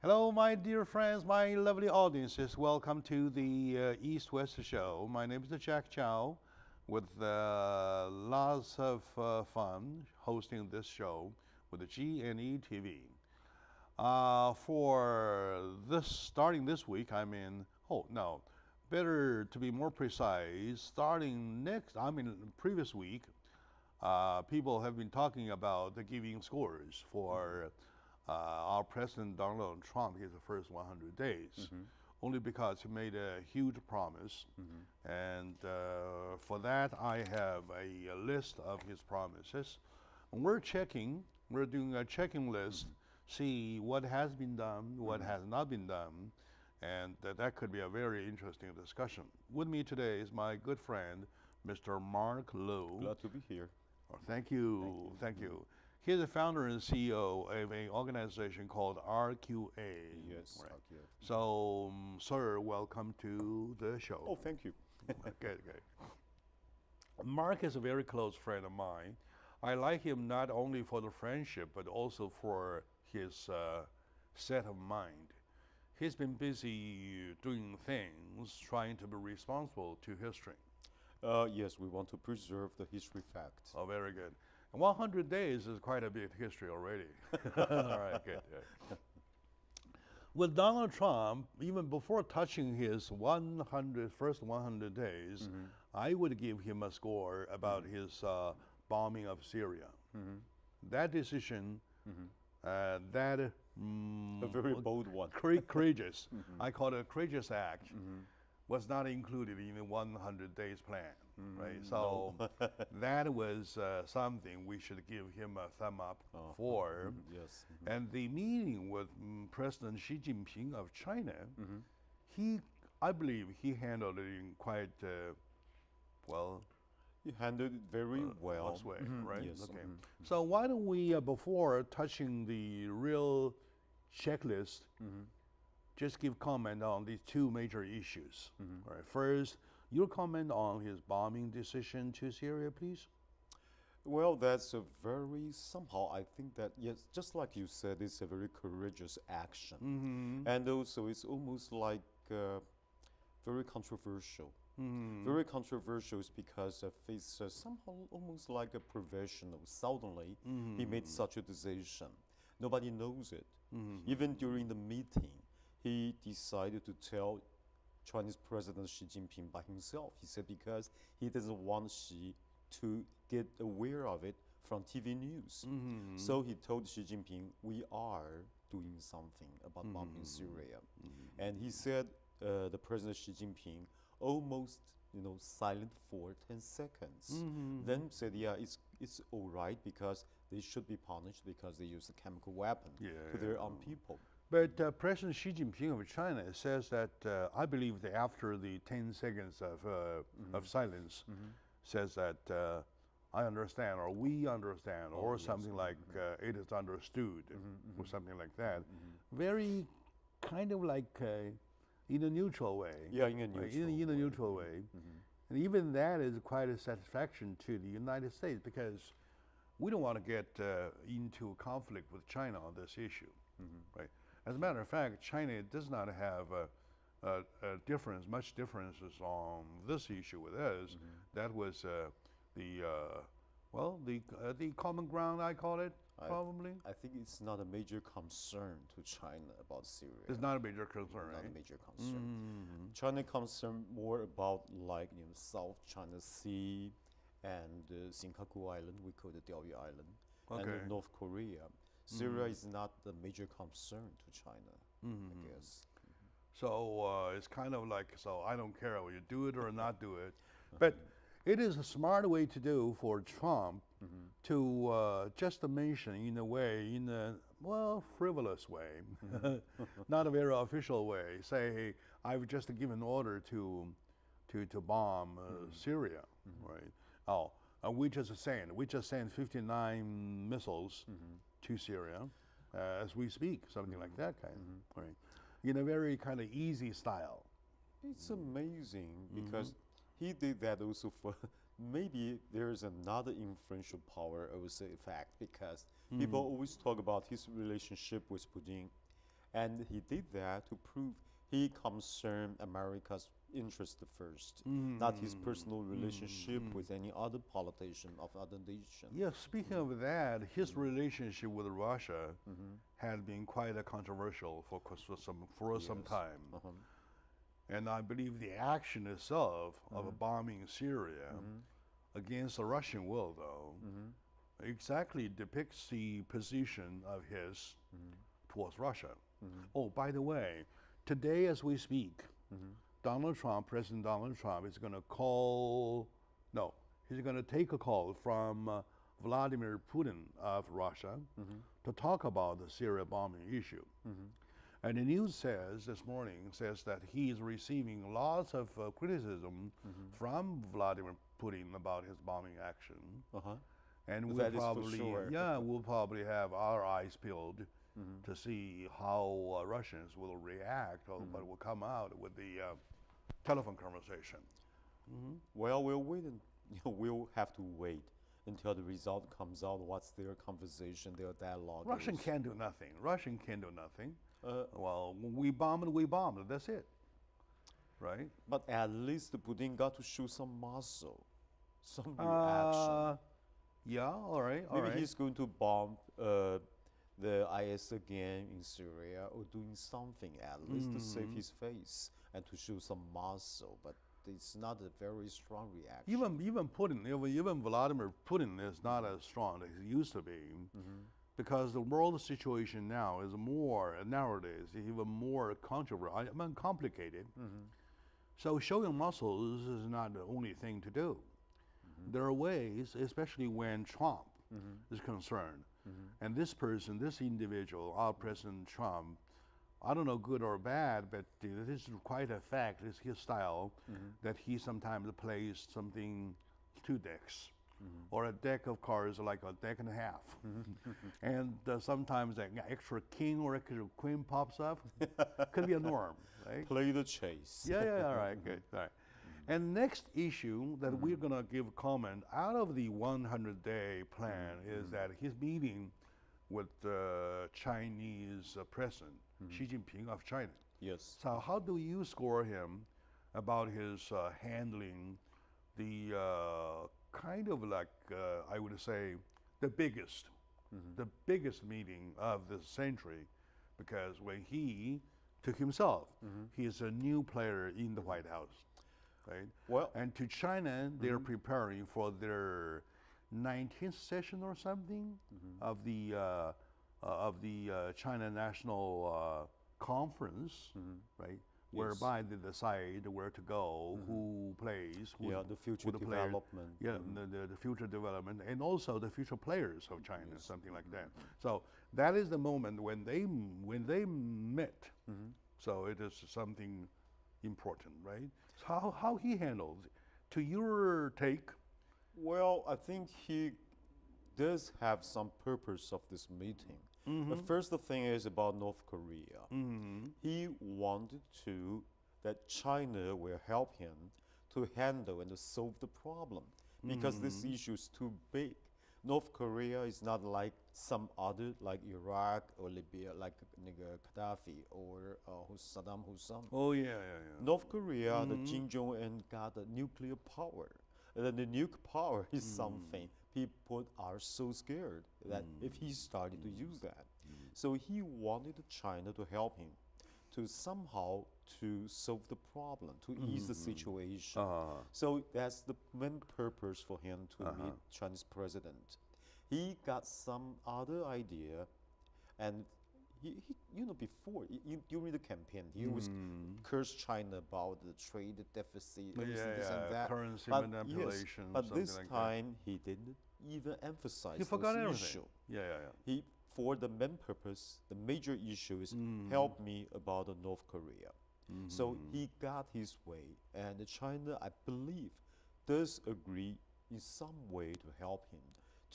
Hello, my dear friends, my lovely audiences. Welcome to the East-West Show. My name is Jack Chow, with lots of fun hosting this show with the G&E TV. For this, starting this week, better to be more precise, starting previous week, people have been talking about the giving scores for our President Donald Trump his first 100 days, only because he made a huge promise. And for that, I have a list of his promises. And we're doing a checking list, see what has been done, what has not been done, and that could be a very interesting discussion. With me today is my good friend, Mr. Mark Liu. Glad to be here. Oh, thank you. He's the founder and CEO of an organization called RQA. Yes, right. RQA. So, sir, welcome to the show. Oh, thank you. Good. Mark is a very close friend of mine. I like him not only for the friendship, but also for his set of mind. He's been busy doing things, trying to be responsible to history. Yes, we want to preserve the history facts. Oh, very good. 100 days is quite a bit of history already. All right, good. With Donald Trump, even before touching his first 100 days, I would give him a score about his bombing of Syria. That decision, A very bold one. Courageous, I call it a courageous act, was not included in the 100 days plan, right? So that was something we should give him a thumb up for. Yes. And the meeting with President Xi Jinping of China, I believe he handled it in quite well. He handled it very well. Way, right? Yes. Okay. So why don't we, before touching the real checklist, just give comment on these two major issues. All right. First, your comment on his bombing decision to Syria, please. Well, that's a very, somehow I think that, yes, just like you said, it's a very courageous action. And also it's almost like very controversial. Very controversial is because it's somehow almost like a professional. Suddenly, he made such a decision. Nobody knows it. Even during the meeting, he decided to tell Chinese President Xi Jinping by himself. He said because he doesn't want Xi to get aware of it from TV news. So he told Xi Jinping, we are doing something about bombing Syria. And he said, the President Xi Jinping almost silent for 10 seconds. Then said, yeah, it's all right because they should be punished because they use a chemical weapon to their own people. But President Xi Jinping of China says that, I believe that after the 10 seconds of silence, says that I understand, or we understand, or something like it is understood, or something like that. Very kind of like in a neutral way. Yeah, in a neutral in a neutral way. And even that is quite a satisfaction to the United States because we don't want to get into conflict with China on this issue, right? As a matter of fact, China does not have much differences on this issue with us. That was the common ground, I call it, probably. I think it's not a major concern to China about Syria. It's not a major concern, Not right? a major concern. China concerned more about like South China Sea and Senkaku Island, we call it Diaoyu Island, and North Korea. Syria is not the major concern to China, I guess. So it's kind of like, so I don't care whether you do it or not do it. But it is a smart way to do for Trump to just to mention in a frivolous way, not a very official way, say, hey, I've just given order to bomb Syria, right? Oh, we just sent 59 missiles to Syria as we speak, something like that kind, right? In a very kind of easy style. It's amazing because he did that also for maybe there's another influential power, I would say, fact, because people always talk about his relationship with Putin And he did that to prove he concerned America's interest first, not his personal relationship with any other politician of other nation. Yeah, speaking of that, his relationship with Russia had been quite controversial for some time. And I believe the action itself of bombing Syria against the Russian will, though, exactly depicts the position of his towards Russia. Oh, by the way, today as we speak, President Donald Trump is going to he's going to take a call from Vladimir Putin of Russia to talk about the Syria bombing issue. And the news this morning says that he is receiving lots of criticism from Vladimir Putin about his bombing action. And we'll probably have our eyes peeled to see how Russians will react or what will come out with the telephone conversation. Well, we'll have to wait until the result comes out. What's their conversation, their dialogue? Russia can't do nothing. Well, we bombed. That's it, right? But at least Putin got to show some muscle, some reaction. Yeah, all right. Maybe he's going to bomb the IS again in Syria, or doing something at least to save his face and to show some muscle. But it's not a very strong reaction. Even Vladimir Putin is not as strong as he used to be, because the world situation now is nowadays even more complicated. So showing muscles is not the only thing to do. There are ways, especially when Trump is concerned. And this individual, our President Trump, I don't know good or bad, but this is quite a fact. It's his style that he sometimes plays something 2 decks. Or a deck of cards like a deck and a half. And sometimes an extra king or extra queen pops up. Could be a norm, right? Play the chase. Yeah, all right, good. All right. And next issue that we're going to give comment out of the 100-day plan is that his meeting with the Chinese President, Xi Jinping of China. Yes. So how do you score him about his handling the kind of like, I would say, the biggest meeting of the century? Because when he took himself, he is a new player in the White House. Right? Well, and to China, they're preparing for their 19th session or something of the China National Conference, right? Whereby they decide where to go, who plays, the future development. The future development, and also the future players of China, something like that. So that is the moment when they met. So it is something important, right? So how he handles it. To your take? Well, I think he does have some purpose of this meeting. The first thing is about North Korea. He wanted that China will help him to handle and to solve the problem, because this issue is too big. North Korea is not like some other, like Iraq or Libya, like Gaddafi or Saddam Hussein. Oh, yeah. North Korea, the Kim Jong-un got a nuclear power. The nuclear power is something people are so scared that if he started to use that. So he wanted China to help him to somehow to solve the problem, to ease the situation. So that's the main purpose for him to meet Chinese president. He got some other idea, and he before during the campaign, he was cursed China about the trade deficit, this and that, currency manipulation. But this time he didn't even emphasize. He forgot everything. Issue. Yeah. For the main purpose, the major issue is help me about the North Korea. So he got his way, and China, I believe, does agree in some way to help him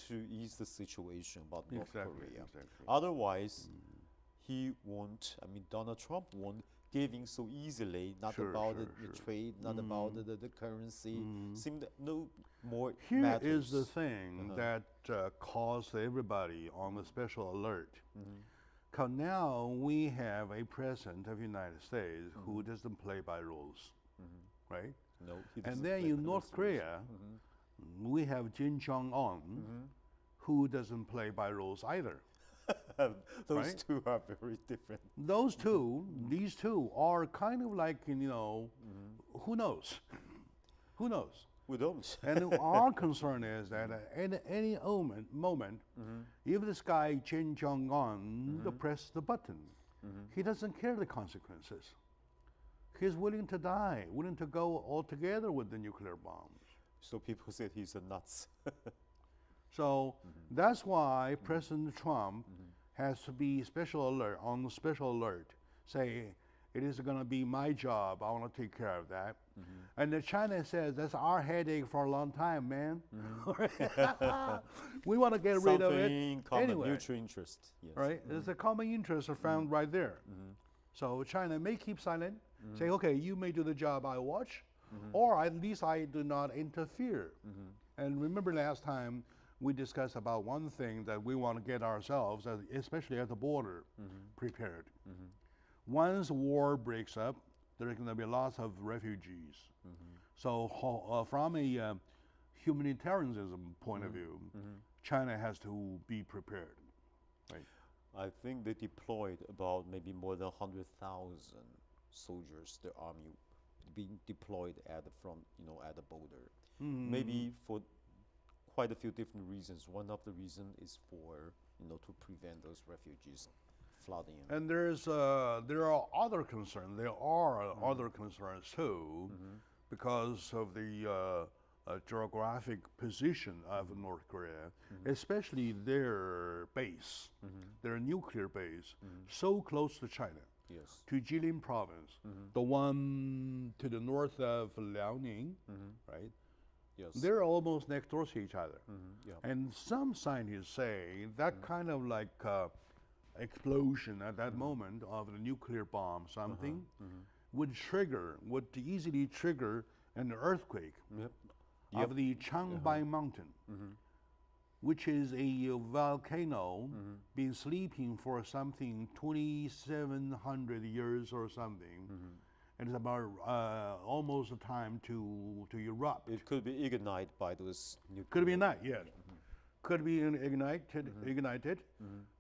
to ease the situation about North Korea. Exactly. Otherwise, he won't. I mean, Donald Trump won't give in so easily. Not about the trade, not about the currency. Seemed no more. Here matters. is the thing that caused everybody on the special alert. Because now we have a president of the United States who doesn't play by rules, right? No, he And doesn't then play in by North those rules. Korea, we have Kim Jong-un, who doesn't play by rules either. Those right? two are very different. Those two, these two are kind of like, you know, who knows? Who knows? We don't. And our concern is that at any moment, if this guy Kim Jong-un press the button, he doesn't care the consequences. He's willing to die, willing to go altogether with the nuclear bombs. So people said he's a nuts. So that's why President Trump has to be special alert, say, it is going to be my job, I want to take care of that. And then China says, that's our headache for a long time, man. We want to get rid of it Something common, anyway. mutual interest. Yes. Right? There's a common interest are found right there. So China may keep silent, say, okay, you may do the job I watch, or at least I do not interfere. And remember last time we discussed about one thing that we want to get ourselves, especially at the border, prepared. Once war breaks up, there are going to be lots of refugees. So from a humanitarianism point of view, China has to be prepared. Right? I think they deployed about maybe more than 100,000 soldiers, the army, being deployed at the front, you know, at the border. Maybe for quite a few different reasons. One of the reasons is for, you know, to prevent those refugees flooding in. And there are other concerns. There are other concerns too, because of the geographic position of North Korea, especially their base, their nuclear base, so close to China, Yes. to Jilin province, the one to the north of Liaoning, right? Yes. They're almost next door to each other. Yeah. And some scientists say that kind of like explosion at that moment of the nuclear bomb, something, would easily trigger an earthquake of the Changbai Mountain, which is a volcano been sleeping for something 2,700 years or something. And it's about almost a time to erupt. It could be ignited by those nuclear. Could be not yet. Could be ignited.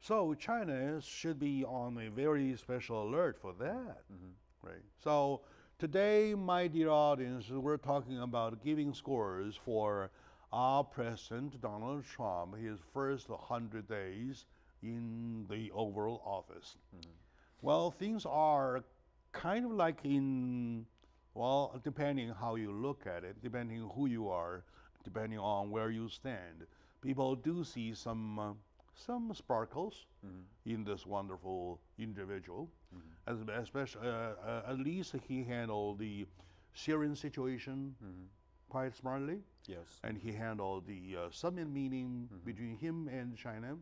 So China should be on a very special alert for that. Right. So today, my dear audience, we're talking about giving scores for our President Donald Trump, his first 100 days in the Oval Office. Well, things are kind of like well, depending how you look at it, depending who you are, depending on where you stand, people do see some sparkles in this wonderful individual. Especially, at least he handled the Syrian situation quite smartly. Yes. And he handled the summit meeting between him and China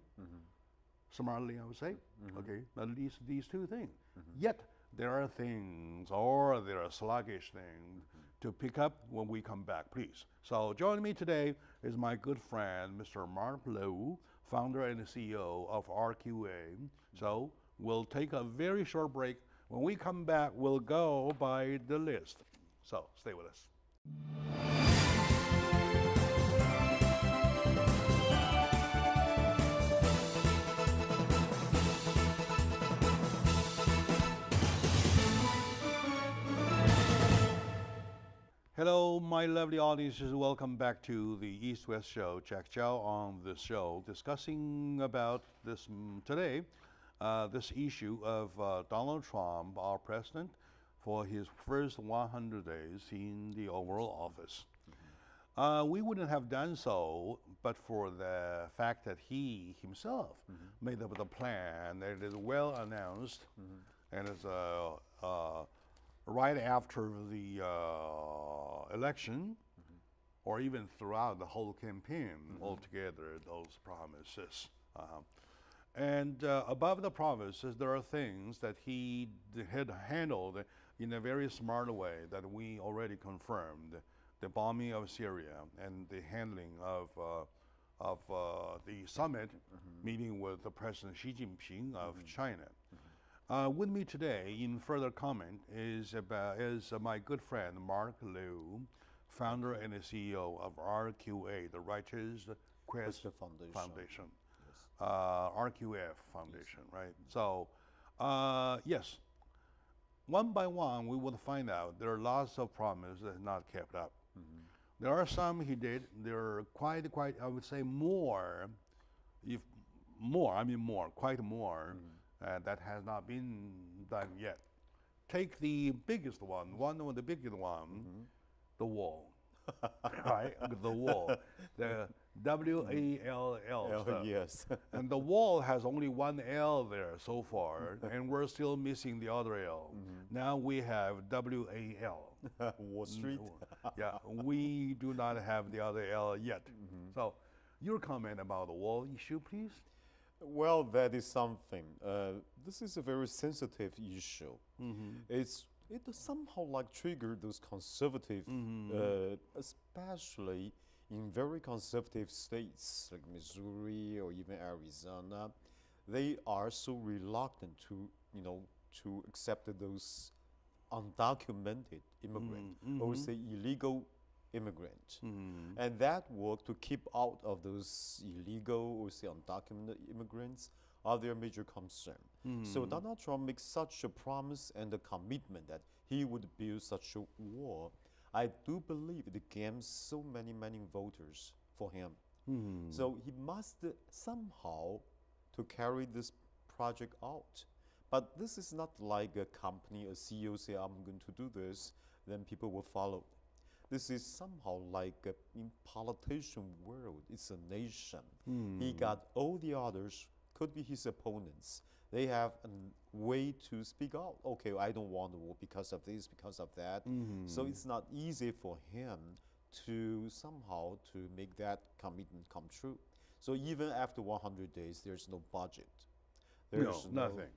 smartly, I would say. Okay, at least these two things. Yet there are things, or there are sluggish things to pick up when we come back, please. So joining me today is my good friend, Mr. Mark Lowe, founder and CEO of RQA. So we'll take a very short break. When we come back, we'll go by the list. So stay with us. Hello, my lovely audiences. Welcome back to the East-West Show. Jack Zhao on the show, discussing about this today, this issue of Donald Trump, our president, for his first 100 days in the Oval Office. We wouldn't have done so but for the fact that he himself made up the plan, that it is well announced, and it's right after the election, or even throughout the whole campaign altogether, those promises. And above the promises, there are things that he had handled in a very smart way that we already confirmed. The bombing of Syria and the handling of of the summit meeting with the President Xi Jinping of China. With me today, in further comment, is my good friend Mark Liu, founder and the CEO of RQA, the Righteous Quest Foundation. Yes. RQF Foundation, right? So, yes, one by one, we will find out there are lots of promises that not kept up. There are some he did. There are quite, I would say more, quite more, that has not been done yet. Take the biggest one of the biggest one, the wall, right? The wall, the WALL stuff. Yes. And the wall has only one L there so far, and we're still missing the other L. Now we have WAL. Wall Street. Yeah, we do not have the other L yet. So, your comment about the wall issue, please? Well, that is something. This is a very sensitive issue. It somehow like trigger those conservative, especially in very conservative states like Missouri or even Arizona. They are so reluctant to accept those undocumented immigrant or say illegal immigrant, and that work to keep out of those illegal or say undocumented immigrants are their major concern. So Donald Trump makes such a promise and a commitment that he would build such a wall. I do believe it gains so many voters for him. So he must somehow to carry this project out. But this is not like a company, a CEO say, I'm going to do this, then people will follow. This is somehow like in politician world, it's a nation. He got all the others, could be his opponents. They have a way to speak out. Okay, I don't want the war because of this, because of that. So it's not easy for him to somehow to make that commitment come true. So even after 100 days, there's no budget. There's nothing.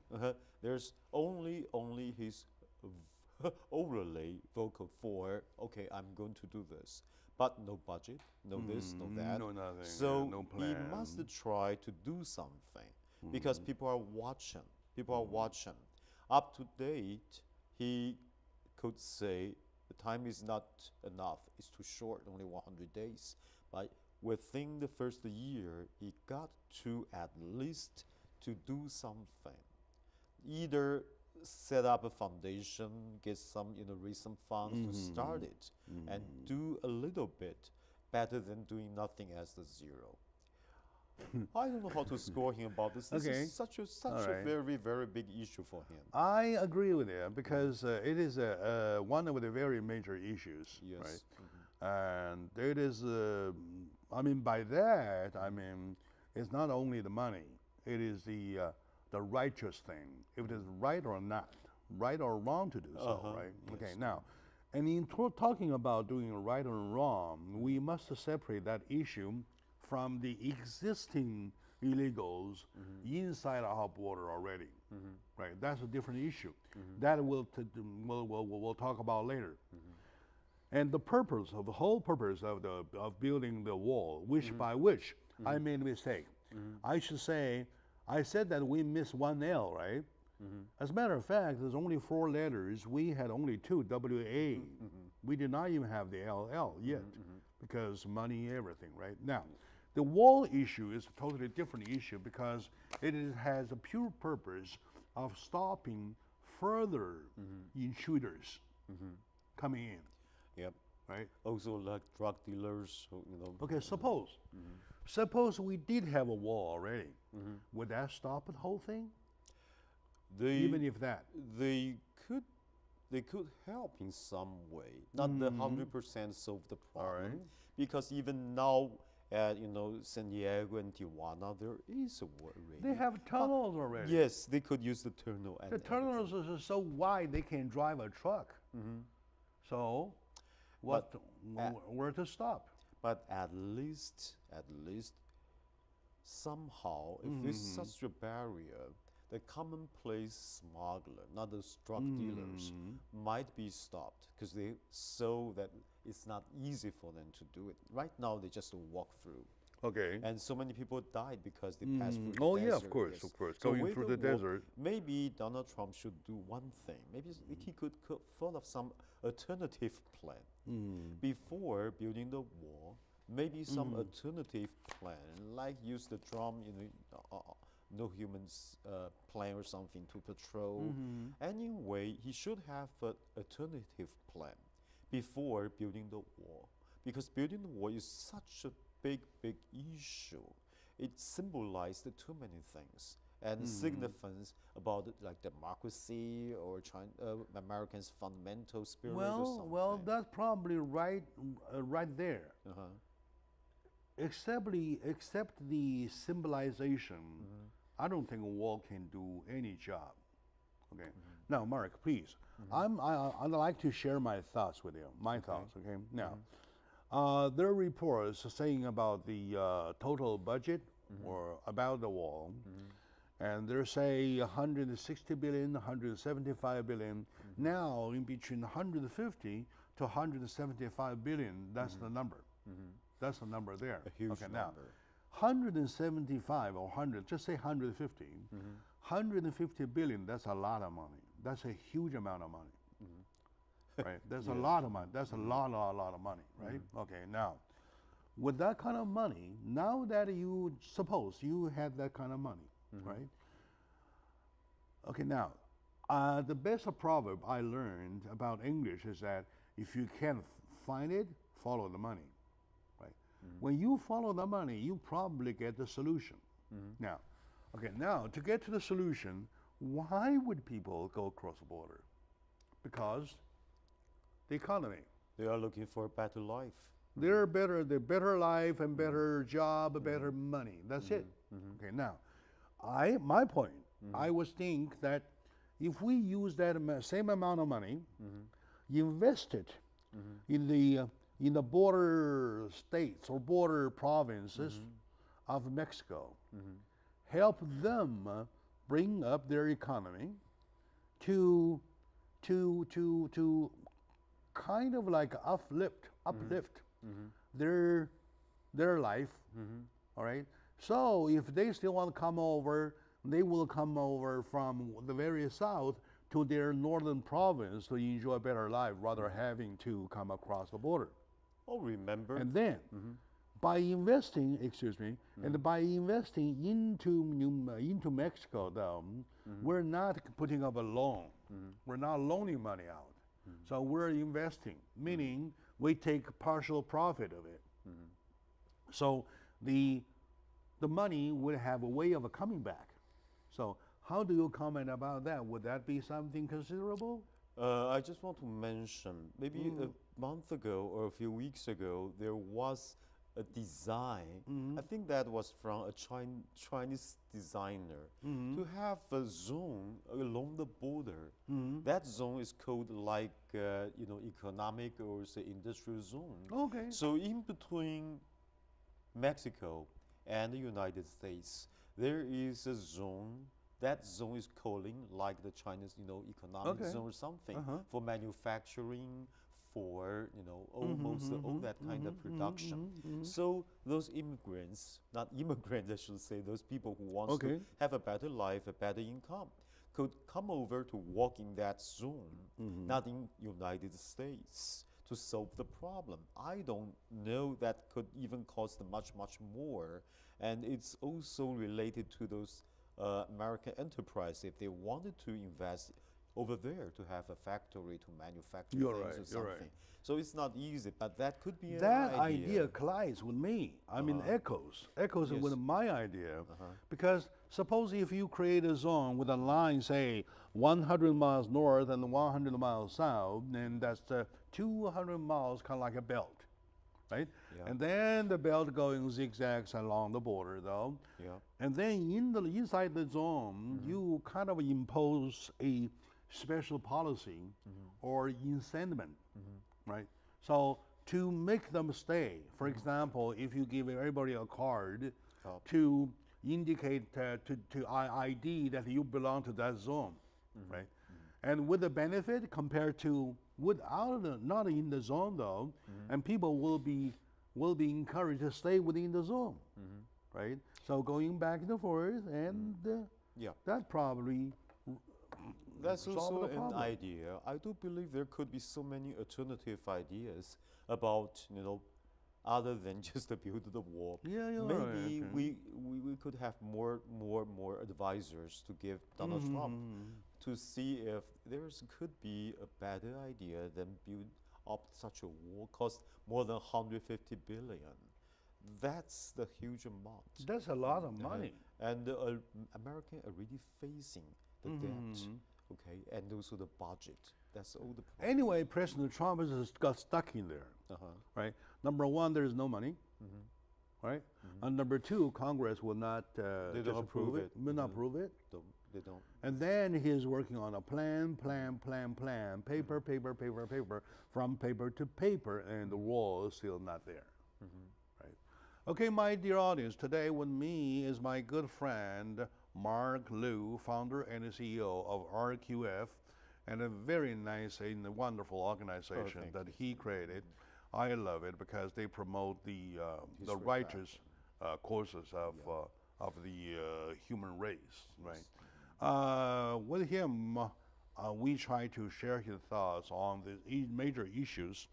There's only his overlay vocal for, okay, I'm going to do this. But no budget, no this, no that. No nothing, so no plan. he must try to do something because people are watching. People are watching. Up to date, he could say the time is not enough. It's too short, only 100 days. But within the first year, he got to at least to do something. Either set up a foundation, get some, raise some funds to start it, and do a little bit better than doing nothing as the zero. I don't know how to score him about this. This is such a very, very big issue for him. I agree with you because it is one of the very major issues, Yes. right? And it is, by that, it's not only the money, it is the righteous thing, if it is right or not, right or wrong to do so, right? Yes. Okay, now, and in talking about doing right or wrong, we must separate that issue from the existing illegals inside our border already, right? That's a different issue. That we'll talk about later. And the purpose of the whole purpose of building the wall, by which I made a mistake. I should say, I said that we missed one L, right? As a matter of fact, there's only 4 letters. We had only 2, WA. We did not even have the LL yet because money, everything, right? Now, the wall issue is a totally different issue because it has a pure purpose of stopping further intruders coming in. Yep. Right? Also like drug dealers, Okay, suppose we did have a wall already. Would that stop the whole thing? Even if that? They could help in some way. Not the 100% solve the problem. Because even now at San Diego and Tijuana, there is a war already. They have tunnels already. Yes, they could use the tunnel. The tunnels are so wide they can drive a truck. So, where to stop? But at least, somehow, if there's such a barrier, the commonplace smuggler, not those drug dealers, might be stopped because they saw that it's not easy for them to do it. Right now, they just walk through. Okay. And so many people died because they passed through the Oh desert. yeah, of course, yes. of course. So Going with through the wall, desert. maybe Donald Trump should do one thing. Maybe he could thought of some alternative plan before building the wall. Maybe some alternative plan, like use the drum, no humans plan or something to patrol. Anyway, he should have an alternative plan before building the wall, because building the wall is such a big issue. It symbolized too many things and significance about like democracy or Americans' fundamental spirit or something. Well, that's probably right there. Except the symbolization, I don't think a wall can do any job. Okay. Now, Mark, please. I'd like to share my thoughts with you. My thoughts. Okay. Now, there are reports saying about the total budget or about the wall, and they say 160 billion, 175 billion. Now, in between 150 to 175 billion, that's the number. That's the number there. A huge okay, number. Now, 175 or 100, just say 150. 150 billion, that's a lot of money. That's a huge amount of money. Right? That's a lot of money. That's a lot of money, right? Okay, now, with that kind of money, now that you suppose you had that kind of money, right? Okay, now, the best proverb I learned about English is that if you can't find it, follow the money, right? When you follow the money, you probably get the solution. Now, okay, now to get to the solution, why would people go across the border? Because the economy. They are looking for a better life. The better life and better job, better money. That's it. Okay, now, my point, I was think that if we use that same amount of money, invest it in the border states or border provinces of Mexico, help them bring up their economy to kind of like uplift their life. All right. So if they still want to come over, they will come over from the very south to their northern province to enjoy a better life, rather having to come across the border. Oh, remember. And then, by investing, and by investing into Mexico, though, we're not putting up a loan. We're not loaning money out. So we're investing, meaning we take partial profit of it. So the money would have a way of coming back. So how do you comment about that? Would that be something considerable? I just want to mention, maybe a month ago or a few weeks ago, there was a design. I think that was from a Chinese designer to have a zone along the border. That zone is called like economic or say industrial zone. Okay. So in between Mexico and the United States, there is a zone. That zone is calling like the Chinese, economic zone or something for manufacturing, for almost all that kind of production. So those immigrants, not immigrants, I should say, those people who want to have a better life, a better income, could come over to work in that zone, not in United States, to solve the problem. I don't know, that could even cost much more, and it's also related to those American enterprise if they wanted to invest over there to have a factory to manufacture things or something. So it's not easy, but that could be that idea collides with me. I mean, echoes with my idea. Because suppose if you create a zone with a line, say 100 miles north and 100 miles south, and that's 200 miles, kind of like a belt, right? And then the belt going zigzags along the border, though. And then inside the zone, you kind of impose a special policy or incentive, right? So to make them stay, for example, if you give everybody a card to indicate to ID that you belong to that zone, right? And with the benefit compared to without not in the zone though, and people will be will be encouraged to stay within the zone, right? So going back and forth, and Yeah. that probably That's solve also the an problem. idea. I do believe there could be so many alternative ideas about, other than just the build of the wall. Yeah, you're Maybe right. we could have more advisors to give Donald Trump to see if could be a better idea than build up such a wall cost more than 150 billion. That's the huge amount. That's a lot of money. And American already facing the debt, okay, and also the budget. That's all the problem. Anyway, President Trump has got stuck in there, right? Number one, there's no money, right? And number two, Congress will not They don't approve approve it, it. will not approve it. They don't. And then he's working on a plan, paper, from paper to paper, and the wall is still not there, right? Okay, my dear audience, today with me is my good friend, Mark Liu, founder and CEO of RQF, and a very nice and wonderful organization that he created. I love it because they promote the righteous causes of the human race, right? With him, we try to share his thoughts on the major issues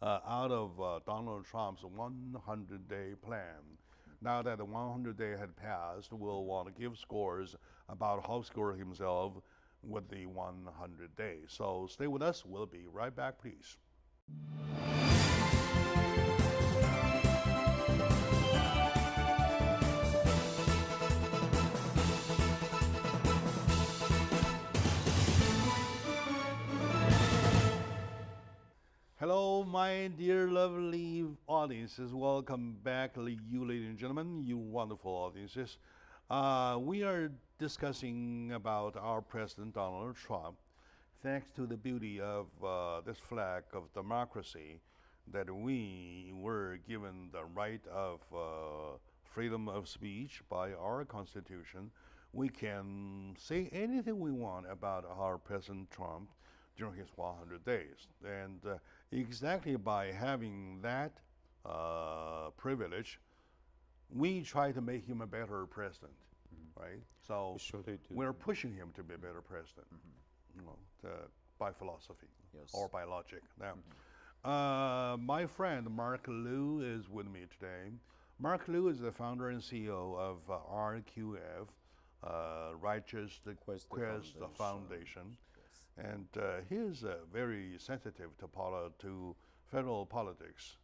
out of Donald Trump's 100-day plan. Now that the 100 day had passed, we'll want to give scores about how score himself with the 100 days. So stay with us. We'll be right back, please. Hello, my dear lovely audiences. Welcome back, you ladies and gentlemen, you wonderful audiences. We are discussing about our President Donald Trump. Thanks to the beauty of this flag of democracy, that we were given the right of freedom of speech by our Constitution. We can say anything we want about our President Trump during his 100 days. And exactly by having that privilege, we try to make him a better president, right? So Sure they do. we're pushing him to be a better president, by philosophy or by logic. Now, my friend Mark Liu is with me today. Mark Liu is the founder and CEO of RQF, Righteous Quest Foundation. And he is very sensitive to federal politics.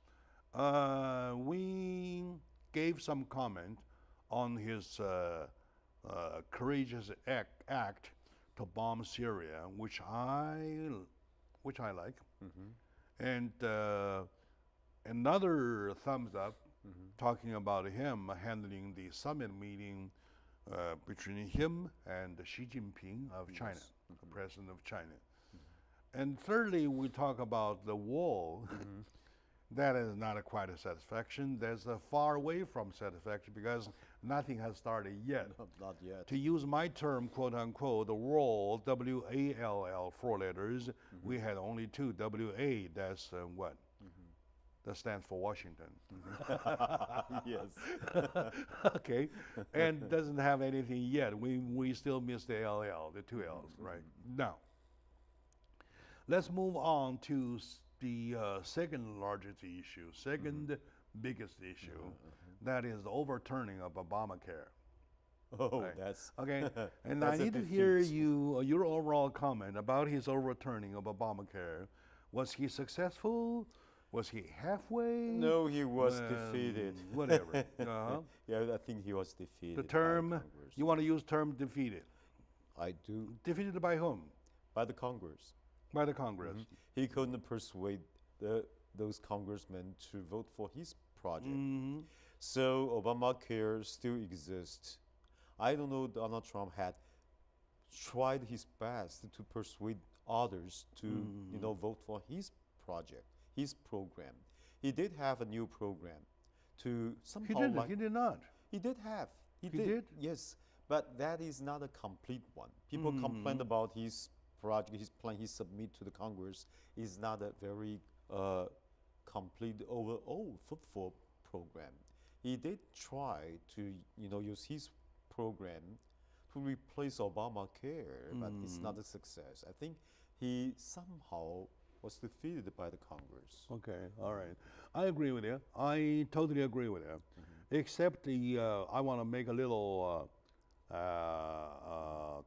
We gave some comment on his courageous act to bomb Syria, which I like. And another thumbs up talking about him handling the summit meeting between him and Xi Jinping of China, the president of China. And thirdly, we talk about the wall. That is not quite a satisfaction. That's far away from satisfaction because nothing has started yet. Not yet. To use my term, quote unquote, the wall, W-A-L-L, 4 letters, we had only 2, W-A, that's what? That stands for Washington. Yes. Okay, and doesn't have anything yet. We still miss the L-L, the 2 L's, right? Now, let's move on to the second largest issue, second biggest issue, that is the overturning of Obamacare. Oh, Right. that's Okay, and That's I a need to hear defeat. your overall comment about his overturning of Obamacare. Was he successful? Was he halfway? No, he was defeated. Whatever. Uh-huh. Yeah, I think he was defeated. The by term, Congress. you want to use term defeated. I do. Defeated by whom? By the Congress. By the Congress. He couldn't persuade those congressmen to vote for his project. So Obamacare still exists. I don't know, Donald Trump had tried his best to persuade others to, vote for his project, his program. He did have a new program to somehow He didn't. like He did not. He did have. He did? Yes, but that is not a complete one. People complained about his project, his plan he submitted to the Congress is not a very complete overall football program. He did try to, use his program to replace Obamacare, but it's not a success. I think he somehow was defeated by the Congress. Okay, all right. I agree with you. I totally agree with you. Except I want to make a little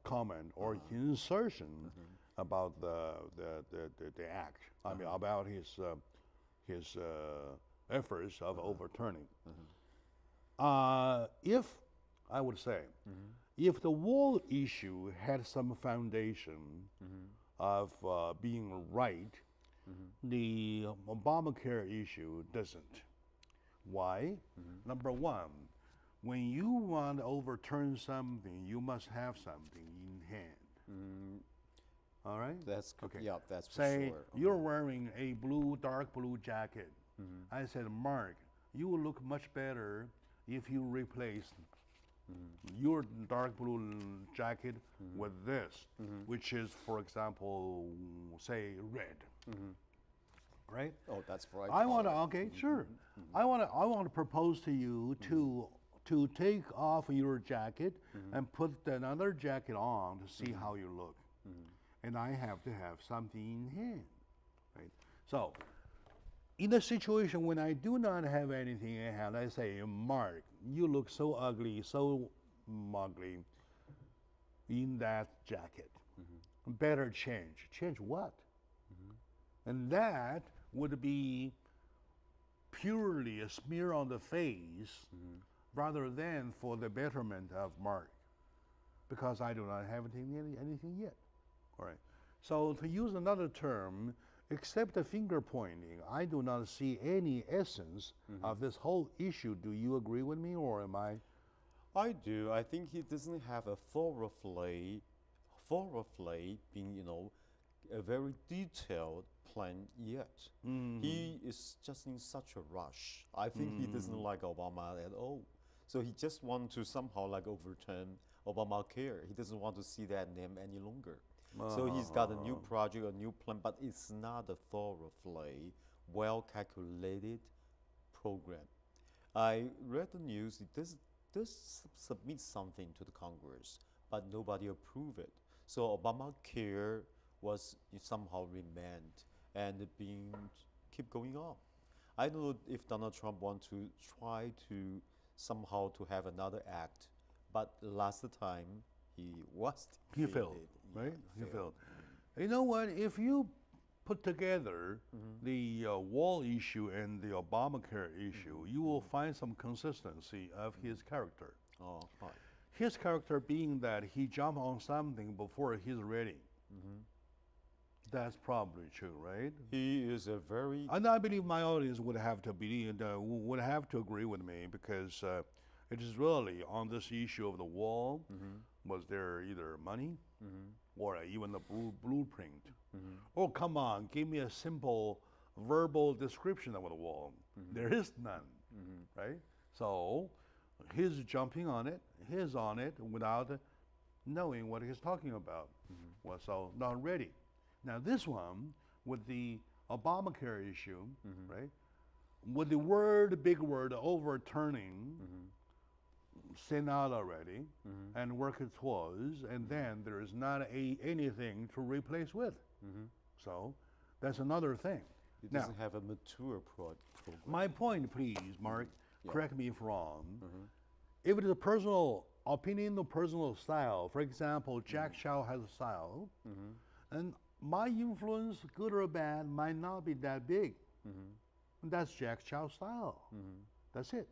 comment or insertion about the act. I mean, about his efforts of overturning. If I would say, if the wall issue had some foundation of being right, the Obamacare issue doesn't. Why? Number one, when you want to overturn something, you must have something in hand. All right? That's okay. Yeah, that's for Say sure. you're wearing a dark blue jacket. I said, Mark, you will look much better if you replace your dark blue jacket with this, which is, for example, say red. Right? Oh, that's right. I want to. Okay, sure. I want to propose to you to take off your jacket and put another jacket on to see how you look. And I have to have something in hand, right? So, in a situation when I do not have anything in hand, I say, Mark, you look so ugly, so ugly in that jacket. Better change. Change what? And that would be purely a smear on the face rather than for the betterment of Mark, because I do not have anything yet. All right. So to use another term, except the finger pointing, I do not see any essence of this whole issue. Do you agree with me, or am I? I do. I think he doesn't have a thoroughly being, a very detailed plan yet. He is just in such a rush. I think he doesn't like Obama at all. So he just wants to somehow overturn Obamacare. He doesn't want to see that name any longer. So he's got a new project, a new plan, but it's not a thoroughly well-calculated program. I read the news. It does submit something to the Congress, but nobody approved it. So Obamacare was somehow remained and keep going on. I don't know if Donald Trump wants to try to somehow to have another act, but last time he was defeated. He failed, right? He failed. You know what? If you put together the wall issue and the Obamacare issue, you will find some consistency of his character. Oh, right. His character being that he jumped on something before he's ready. That's probably true, right? He is a very... And I believe my audience would have to agree with me, because it is really on this issue of the wall, was there either money or even the blueprint? Oh, come on, give me a simple verbal description of the wall. There is none, right? So he's jumping on it, he's on it without knowing what he's talking about. Well, so not ready. Now this one, with the Obamacare issue, right? With the big word, overturning, sent out already, and work it towards, and then there is not anything to replace with. So that's another thing. It doesn't have a mature program. My point, please, Mark, correct me if wrong. If it is a personal opinion or personal style, for example, Jack Chow has a style, and my influence, good or bad, might not be that big. That's Jack Chow's style. That's it,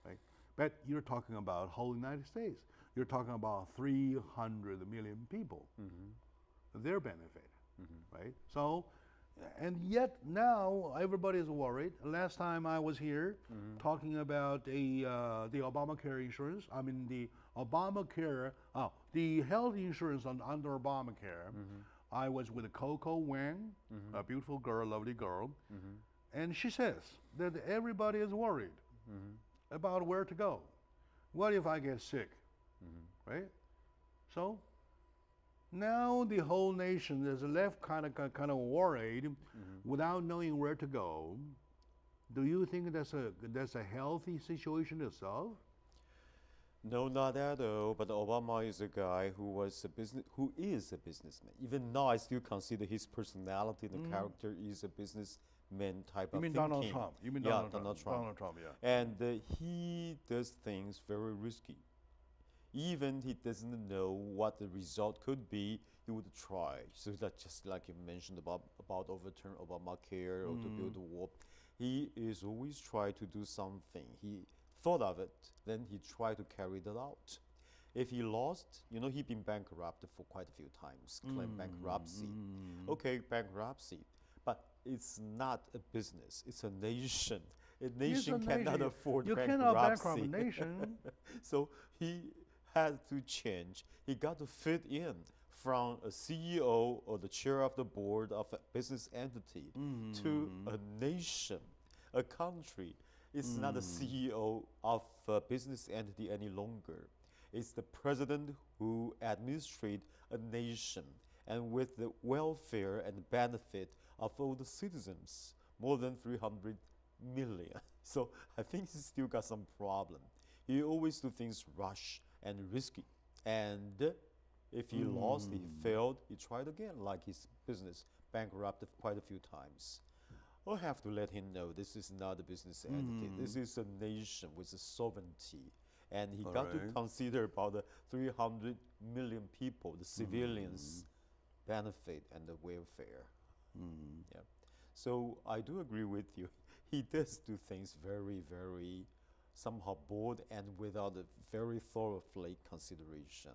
right? But you're talking about whole United States. You're talking about 300 million people, their benefit, right? So, and yet now everybody is worried. Last time I was here talking about the Obamacare insurance, the Obamacare, the health insurance under Obamacare, I was with Coco Wang, a beautiful girl, lovely girl, and she says that everybody is worried about where to go. What if I get sick, right? So now the whole nation is left kind of worried without knowing where to go. Do you think that's a healthy situation itself? No, not at all. But Obama is a guy who is a businessman. Even now, I still consider his personality, the character is a businessman type You of mean thinking. Donald Trump? You mean Yeah, Donald Trump? Donald Trump. Donald Trump, yeah. And he does things very risky. Even he doesn't know what the result could be, he would try. So that just like you mentioned about overturn Obamacare or to build a wall, he is always try to do something. He thought of it, then he tried to carry that out. If he lost, he'd been bankrupt for quite a few times, claimed bankruptcy. Okay, bankruptcy, but it's not a business, it's a nation. A nation cannot afford bankruptcy. You cannot bankrupt a nation. So he had to change. He got to fit in from a CEO or the chair of the board of a business entity to a nation, a country. It's not a CEO of a business entity any longer. It's the president who administrates a nation and with the welfare and benefit of all the citizens, more than 300 million. So I think he's still got some problem. He always do things rush and risky. And if he lost, he failed, he tried again, like his business bankrupted quite a few times. We'll have to let him know this is not a business entity. This is a nation with a sovereignty. And he got to consider about the 300 million people, the civilians' benefit and the welfare. Yeah. So I do agree with you. He does do things very, very somehow bold and without a very thoroughly consideration.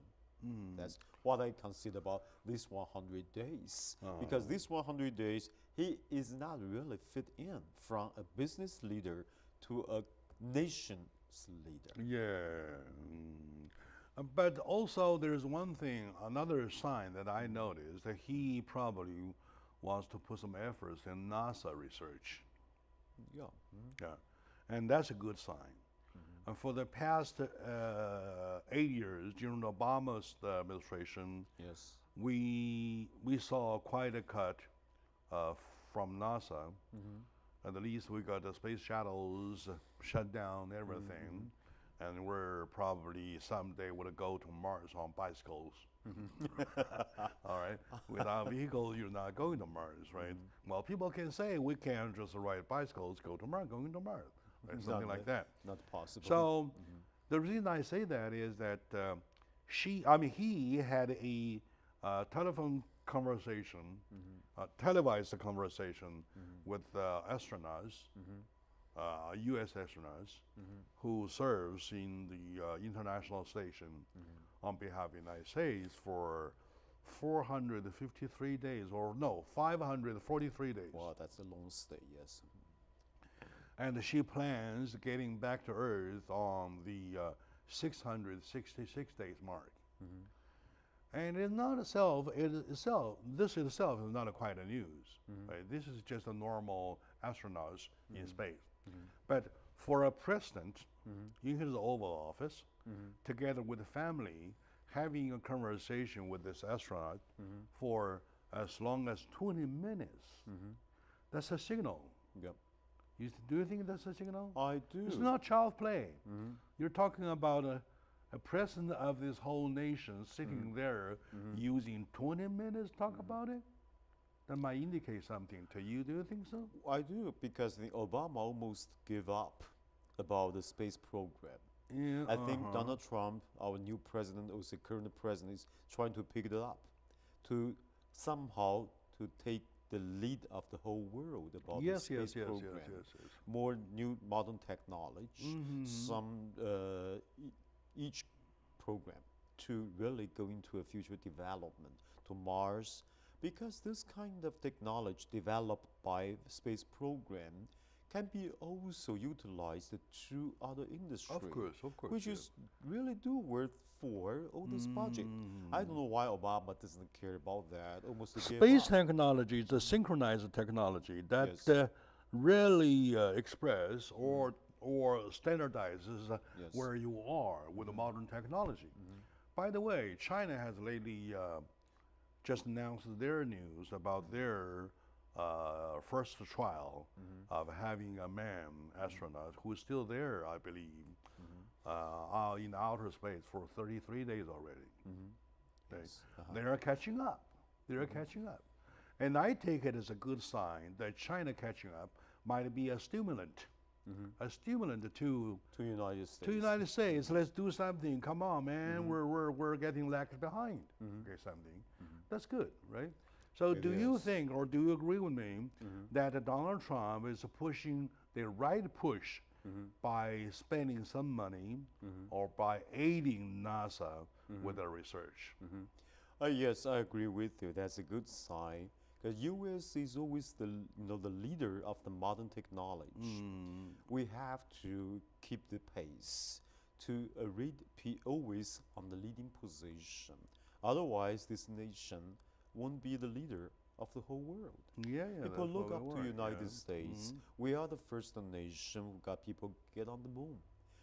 That's what I consider about this 100 days. Because this 100 days, he is not really fit in from a business leader to a nation's leader. Yeah. But also there's one thing, another sign that I noticed, that he probably wants to put some efforts in NASA research. Yeah. Yeah. And that's a good sign. And for the past 8 years, during Obama's administration, Yes. we saw quite a cut from NASA. At least we got the space shuttles shut down, everything, and we're probably someday would go to Mars on bicycles. All right, without vehicles, you're not going to Mars, right? Well, people can say we can't just ride bicycles, go to Mars, going to Mars. Right, something like that. Not possible. So the reason I say that is that he had a telephone conversation, televised conversation with astronauts, U.S. astronauts, who serves in the international station on behalf of the United States for 453 days, or no, 543 days. Wow, that's a long stay, yes. And she plans getting back to Earth on the 666 days mark. And this itself is not quite a news. Right? This is just a normal astronauts in space. But for a president in his Oval Office, together with the family, having a conversation with this astronaut for as long as 20 minutes, that's a signal. Yep. Do you think that's a signal? I do. It's not child play. You're talking about a president of this whole nation sitting there using 20 minutes to talk about it. That might indicate something to you. Do you think so? I do, because the Obama almost gave up about the space program. Yeah, I think Donald Trump, our new president, or the current president, is trying to pick it up, to somehow to take the lead of the whole world about the space program. Yes. More new modern technology, each program to really go into a future development to Mars, because this kind of technology developed by the space program can be also utilized to other industries. Of course. Which is really do worth for all this budget. I don't know why Obama doesn't care about that. Almost space technology is a synchronized technology that really express or standardizes where you are with the modern technology. By the way, China has lately just announced their news about their first trial of having a man astronaut who is still there, I believe, in outer space for 33 days already. Yes. They are catching up. They are catching up. And I take it as a good sign that China catching up might be a stimulant to United States. To United States. Let's do something. Come on, man. We're getting lagged behind. Okay, something. That's good, right? So do you think, or do you agree with me, that Donald Trump is pushing the right push by spending some money or by aiding NASA with their research? Yes, I agree with you. That's a good sign. Because U.S. is always the leader of the modern technology. We have to keep the pace to always on the leading position. Otherwise, this nation won't be the leader of the whole world. People look up to United States. We are the first nation who got people get on the moon.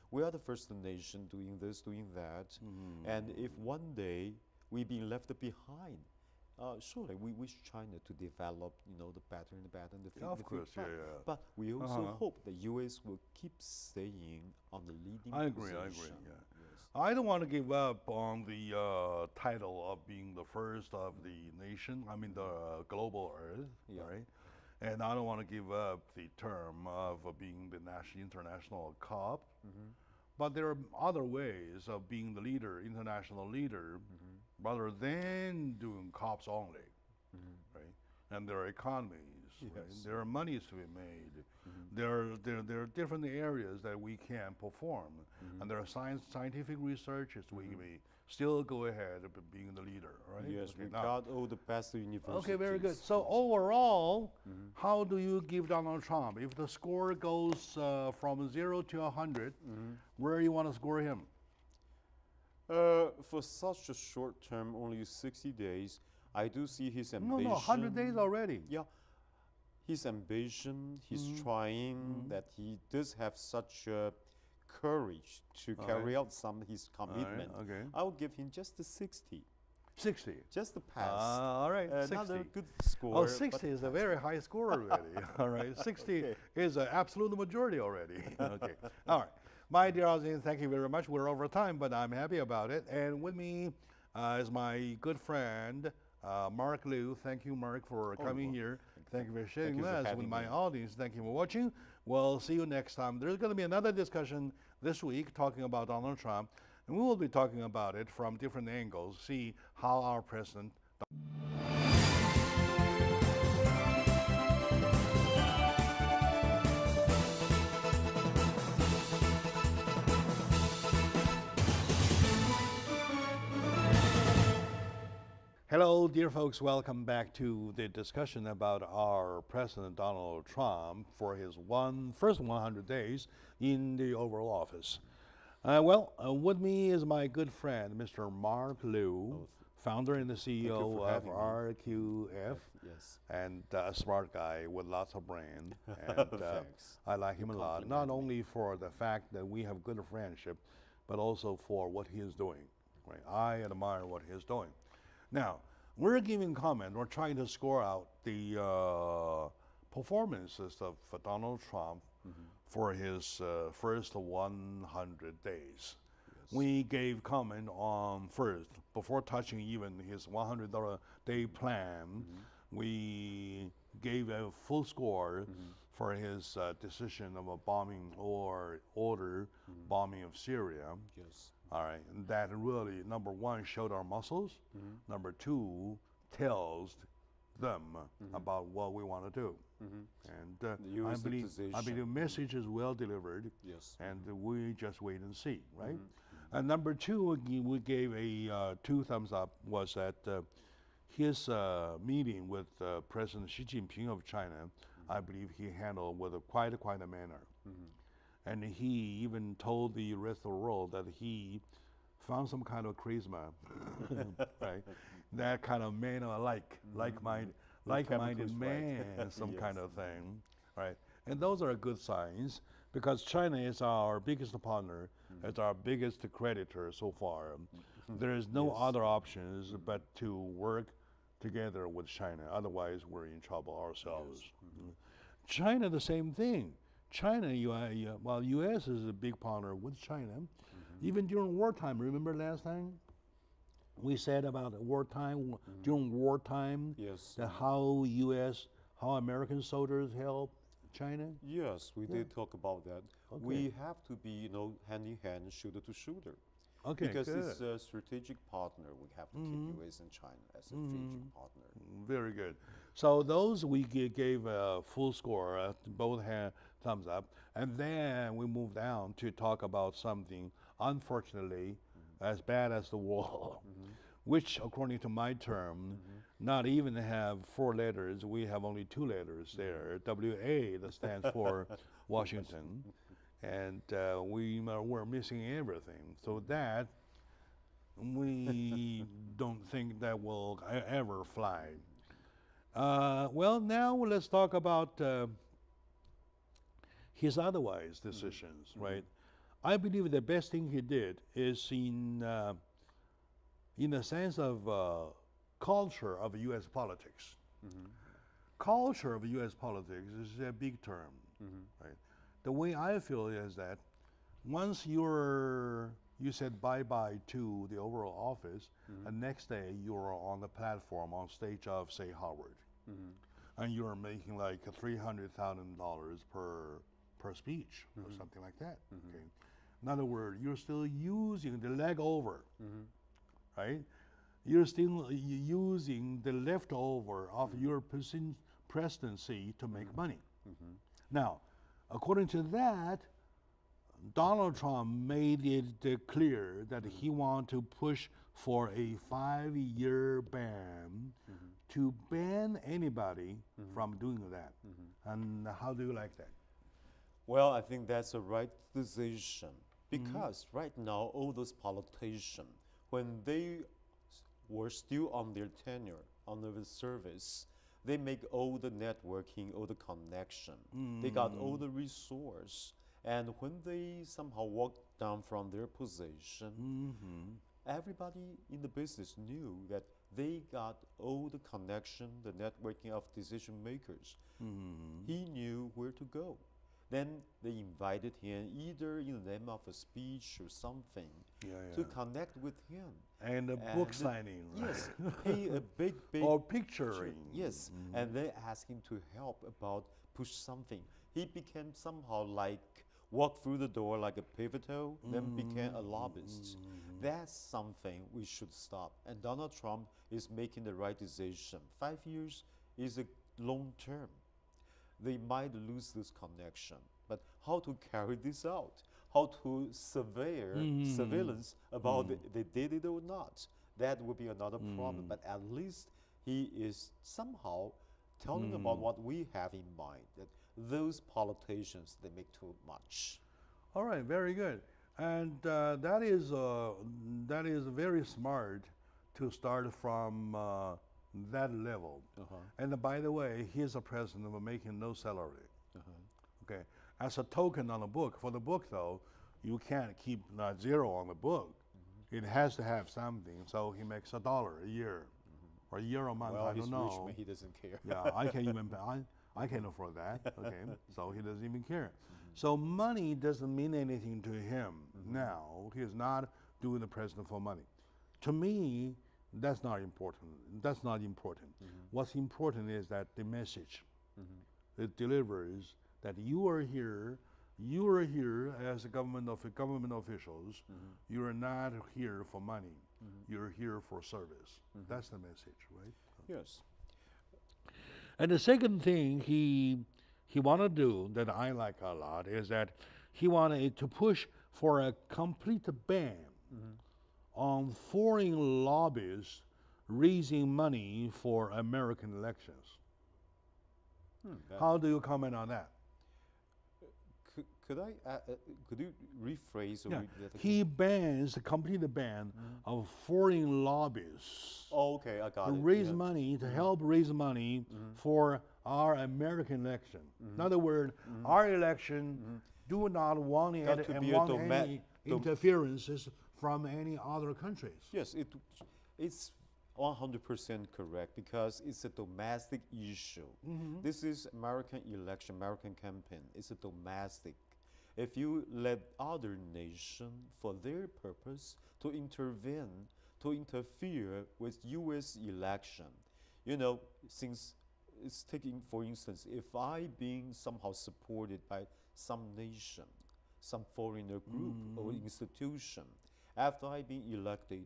We are the first nation doing this, doing that. And if one day we've been left behind, surely we wish China to develop, the better and better in the future. Of course, But we also hope the U.S. will keep staying on the leading position. I agree, yeah. I don't want to give up on the title of being the first of the nation, the global Earth, right? And I don't want to give up the term of being the international cop. But there are other ways of being the leader, international leader, rather than doing cops only, right? And there are economies, right? There are monies to be made. There are different areas that we can perform, and there are scientific researches we may still go ahead of being the leader, right? Yes, we got all the best universities. Okay, very good. So overall, how do you give Donald Trump? If the score goes from 0 to 100, where do you want to score him? For such a short term, only 60 days, I do see his ambition. No, 100 days already. Yeah. His ambition, his trying, that he does have such courage to carry out some of his commitment. I will give him just a 60. 60. Just to pass. All right, 60. Another good score. Oh, 60 is a very high score already. All right, 60 is an absolute majority already. Okay. All right. My dear audience, thank you very much. We're over time, but I'm happy about it. And with me is my good friend, Mark Liu. Thank you, Mark, for coming here. Thank you for sharing this with my audience. Thank you for watching. We'll see you next time. There's going to be another discussion this week talking about Donald Trump, and we will be talking about it from different angles, see how our president... Hello, dear folks. Welcome back to the discussion about our President Donald Trump for his first 100 days in the Oval Office. With me is my good friend, Mr. Mark Liu, founder and the CEO of RQF, and a smart guy with lots of brand. And I like him a lot, not only for the fact that we have good friendship, but also for what he is doing. Right? I admire what he is doing. Now, we're giving comment, we're trying to score out the performances of Donald Trump for his first 100 days. We gave comment on first, before touching even his $100 day plan, we gave a full score for his decision of a bombing or bombing of Syria. All right, and that really, number one, showed our muscles. Number two, tells them about what we want to do. And I believe the message is well delivered. And we just wait and see, right? And number two, we gave a 2 thumbs up, was that his meeting with President Xi Jinping of China, I believe he handled with quite a manner. And he even told the rest of the world that he found some kind of charisma, right? That kind of man like-minded man, some kind of thing, right? And those are good signs, because China is our biggest partner, it's our biggest creditor so far. There is no other options but to work together with China. Otherwise, we're in trouble ourselves. Yes. China, the same thing. China, well, U.S. is a big partner with China. Even during wartime, remember last time? We said about wartime, during wartime, yes, that how American soldiers help China? Yes, we did talk about that. Okay. We have to be, hand in hand, shoulder to shoulder. Okay, because good. It's a strategic partner. We have to keep U.S. and China as a strategic partner. Very good. So those we gave a full score, both thumbs up, and then we moved down to talk about something, unfortunately, as bad as the wall, which, according to my term, not even have 4 letters. We have only 2 letters there. WA, that stands for Washington. And we're missing everything. So that, we don't think that will ever fly. Well, now let's talk about his otherwise decisions, right? I believe the best thing he did is in the sense of culture of U.S. politics. Culture of U.S. politics is a big term, right? The way I feel is that once you said bye-bye to the Oval Office, and next day you're on the platform on stage of, say, Harvard, and you're making like $300,000 per speech or something like that. Okay. In other words, you're still using the leg over, right? You're still using the leftover of your presidency to make money. Now, according to that, Donald Trump made it clear that he wanted to push for a 5-year ban to ban anybody from doing that. And how do you like that? Well, I think that's a right decision because right now all those politicians, when they were still on their tenure, on their service, they make all the networking, all the connection. They got all the resource. And when they somehow walked down from their position, everybody in the business knew that they got all the connection, the networking of decision makers. He knew where to go. Then they invited him either in the name of a speech or something to connect with him. And a book signing. Yes, pay a big or picturing. Yes, and they asked him to help about push something. He became somehow like walk through the door like a pivotal, then became a lobbyist. That's something we should stop. And Donald Trump is making the right decision. 5 years is a long term. They might lose this connection, but how to carry this out? How to surveillance about they did it or not? That would be another problem. But at least he is somehow telling about what we have in mind, that those politicians, they make too much. All right, very good. And that is very smart to start from that level. And by the way, he's a president of making no salary. Okay, as a token on the book. For the book, though, you can't keep zero on the book. It has to have something. So he makes $1 a year, or a year a month. Well, I don't know. Rich, man, he doesn't care. Yeah, I can't even. I can't afford that. Okay, so he doesn't even care. So money doesn't mean anything to him now. He is not doing the president for money. To me, that's not important. That's not important. What's important is that the message it delivers, that you are here as a government officials. You are not here for money. You're here for service. That's the message, right? Yes. And the second thing he wanted to do that I like a lot is that he wanted to push for a complete ban on foreign lobbyists raising money for American elections. How do you comment on that? Could you rephrase or read that again? He bans a complete ban of foreign lobbyists. Oh, okay, I got to it. raise money, to help raise money for our American election. In other words, our election do not want any interferences from any other countries. Yes, it's 100% correct, because it's a domestic issue. This is American election, American campaign. It's a domestic. If you let other nation for their purpose to intervene, to interfere with U.S. election, since it's taking, for instance, if I being somehow supported by some nation, some foreigner group or institution, after I being elected,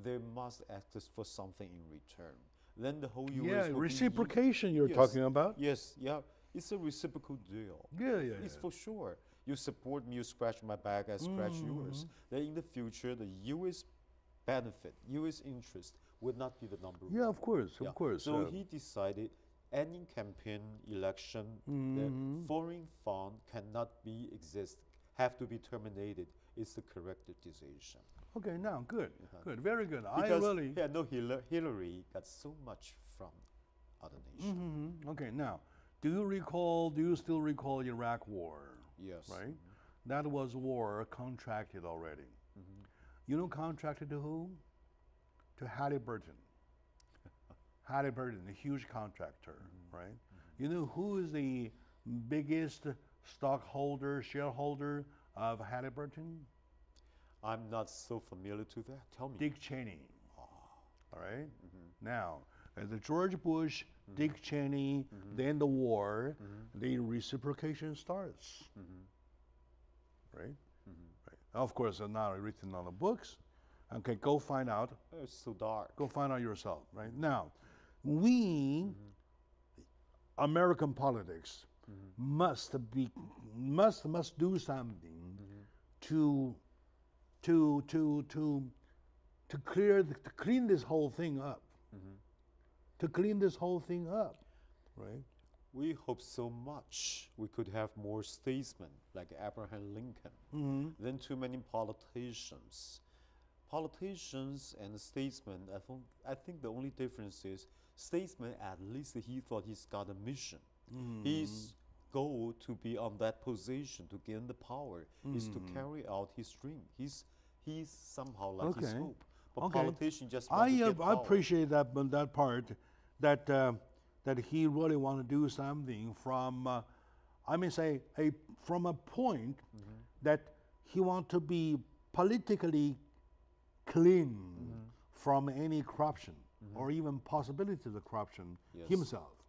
they must ask us for something in return. Then the whole U.S. reciprocation you're talking about. Yes, yeah. It's a reciprocal deal. It's for sure. You support me, you scratch my back, I scratch yours. Then in the future, the U.S. benefit, U.S. interest would not be the number one. Yeah, of course. So he decided any campaign election, the foreign fund cannot have to be terminated. It's the correct decision. Okay, now good, very good. Because Hillary got so much from other nations. Okay, now, do you still recall Iraq War? Yes. Right? That was war contracted already. Contracted to who? To Halliburton. Halliburton, a huge contractor, right? You know who is the biggest shareholder of Halliburton? I'm not so familiar to that. Tell me. Dick Cheney. All right? Now, the George Bush, Dick Cheney, then the war, the reciprocation starts. Right? Right. Of course, it's not written on the books. Okay, go find out. It's so dark. Go find out yourself. Right? Now, we, American politics, must do something to clean this whole thing up. To clean this whole thing up, right? We hope so much we could have more statesmen like Abraham Lincoln than too many politicians. Politicians and statesmen, I think the only difference is statesman, at least he thought he's got a mission. His goal to be on that position, to gain the power, is to carry out his dream. He's somehow like his hope. But politicians just want to get power. I appreciate that part, that he really want to do something from, from a point that he want to be politically clean from any corruption or even possibility of corruption himself.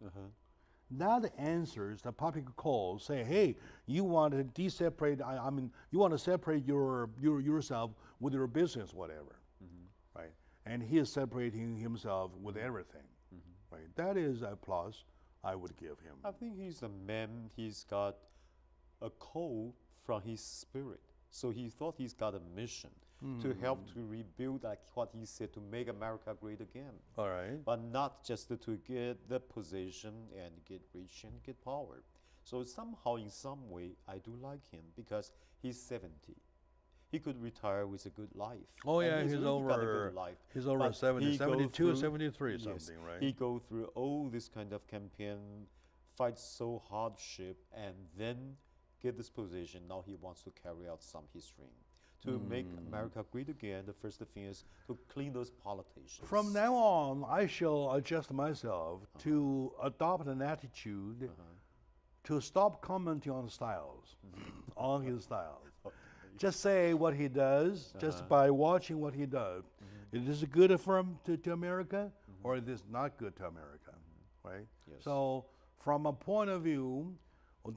That answers the public call. Say, hey, you want to separate yourself with your business, whatever, right? And he is separating himself with everything, right? That is a plus I would give him. I think he's a man. He's got a call from his spirit. So he thought he's got a mission to help to rebuild, like what he said, to make America great again. All right. But not just to get the position and get rich and get power. So somehow, in some way, I do like him because he's 70. He could retire with a good life. Oh yeah, he's really over. got a good life. He's over But 70, he 72, 73, something, right? He go through all this kind of campaign, fight so hardship, and then get this position. Now he wants to carry out some his dream. To make America great again, the first thing is to clean those politicians. From now on, I shall adjust myself to adopt an attitude to stop commenting on styles, on his styles. Just say what he does, just by watching what he does. Is this good to America, or is this not good to America, right? Yes. So from a point of view,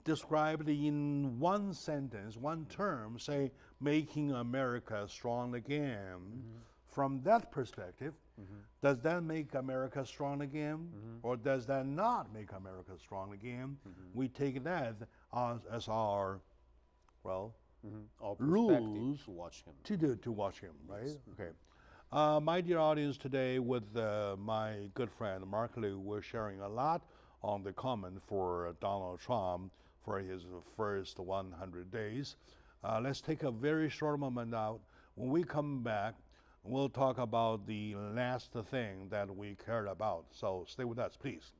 described in one sentence, one term, say, making America strong again. From that perspective, does that make America strong again? Or does that not make America strong again? We take that as our, well, Our rules to watch him. to watch him, right? Okay. My dear audience, today with my good friend Mark Liu, we're sharing a lot on the comment for Donald Trump for his first 100 days. Let's take a very short moment out. When we come back, we'll talk about the last thing that we cared about. So stay with us, please.